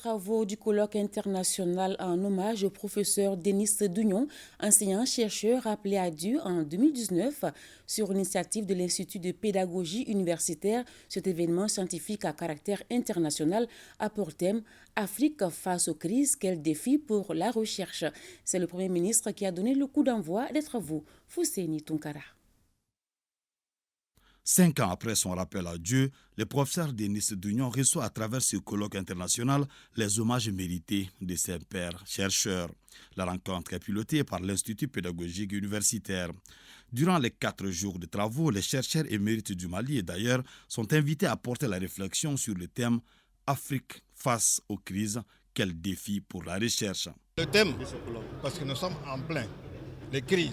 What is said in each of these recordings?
travaux du colloque international en hommage au professeur Denis Dougnon, enseignant-chercheur appelé à Dieu en 2019 sur l'initiative de l'Institut de pédagogie universitaire. Cet événement scientifique à caractère international a pour thème Afrique face aux crises, quels défis pour la recherche. C'est le Premier ministre qui a donné le coup d'envoi des travaux. Fousséni Tunkara. 5 ans après son rappel à Dieu, le professeur Denis Dougnon reçoit à travers ce colloque international les hommages mérités de ses pairs chercheurs. La rencontre est pilotée par l'Institut pédagogique universitaire. Durant les 4 jours de travaux, les chercheurs émérites du Mali et d'ailleurs sont invités à porter la réflexion sur le thème « Afrique face aux crises, quels défis pour la recherche ». Le thème, parce que nous sommes en plein, les crises,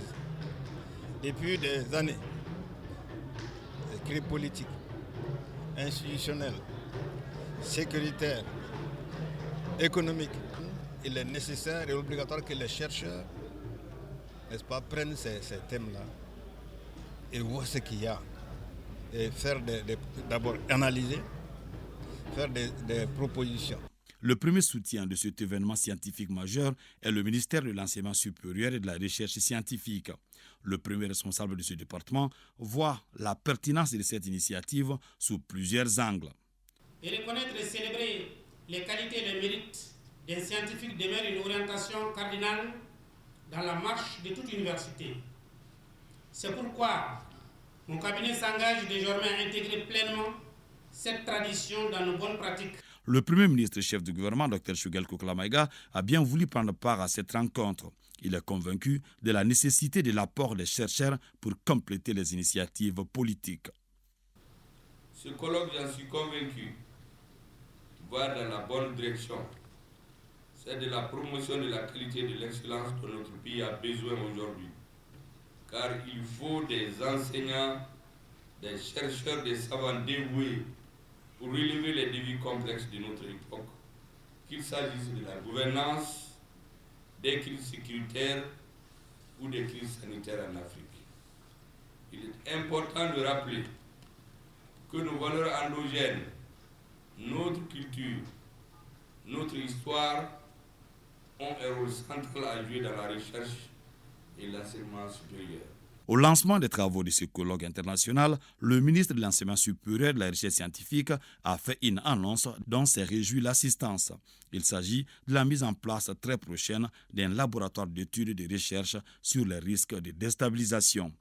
depuis des années. Crise politique, institutionnelle, sécuritaire, économique. Il est nécessaire et obligatoire que les chercheurs, n'est-ce pas, prennent ces thèmes-là et voient ce qu'il y a. Et faire d'abord analyser, faire des propositions. Le premier soutien de cet événement scientifique majeur est le ministère de l'Enseignement supérieur et de la Recherche scientifique. Le premier responsable de ce département voit la pertinence de cette initiative sous plusieurs angles. Et reconnaître et célébrer les qualités et les mérites des scientifiques demeure une orientation cardinale dans la marche de toute université. C'est pourquoi mon cabinet s'engage désormais à intégrer pleinement cette tradition dans nos bonnes pratiques. Le Premier ministre chef du gouvernement, Dr Choguel Kokla-Maïga, a bien voulu prendre part à cette rencontre. Il est convaincu de la nécessité de l'apport des chercheurs pour compléter les initiatives politiques. Ce colloque, j'en suis convaincu, va dans la bonne direction. C'est de la promotion de la qualité et de l'excellence dont notre pays a besoin aujourd'hui. Car il faut des enseignants, des chercheurs, des savants dévoués pour relever les défis complexes de notre époque, qu'il s'agisse de la gouvernance, des crises sécuritaires ou des crises sanitaires en Afrique. Il est important de rappeler que nos valeurs endogènes, notre culture, notre histoire ont un rôle central à jouer dans la recherche et l'enseignement supérieur. Au lancement des travaux de ce colloque international, le ministre de l'Enseignement supérieur et de la Recherche scientifique a fait une annonce dont s'est réjouie l'assistance. Il s'agit de la mise en place très prochaine d'un laboratoire d'études et de recherche sur les risques de déstabilisation.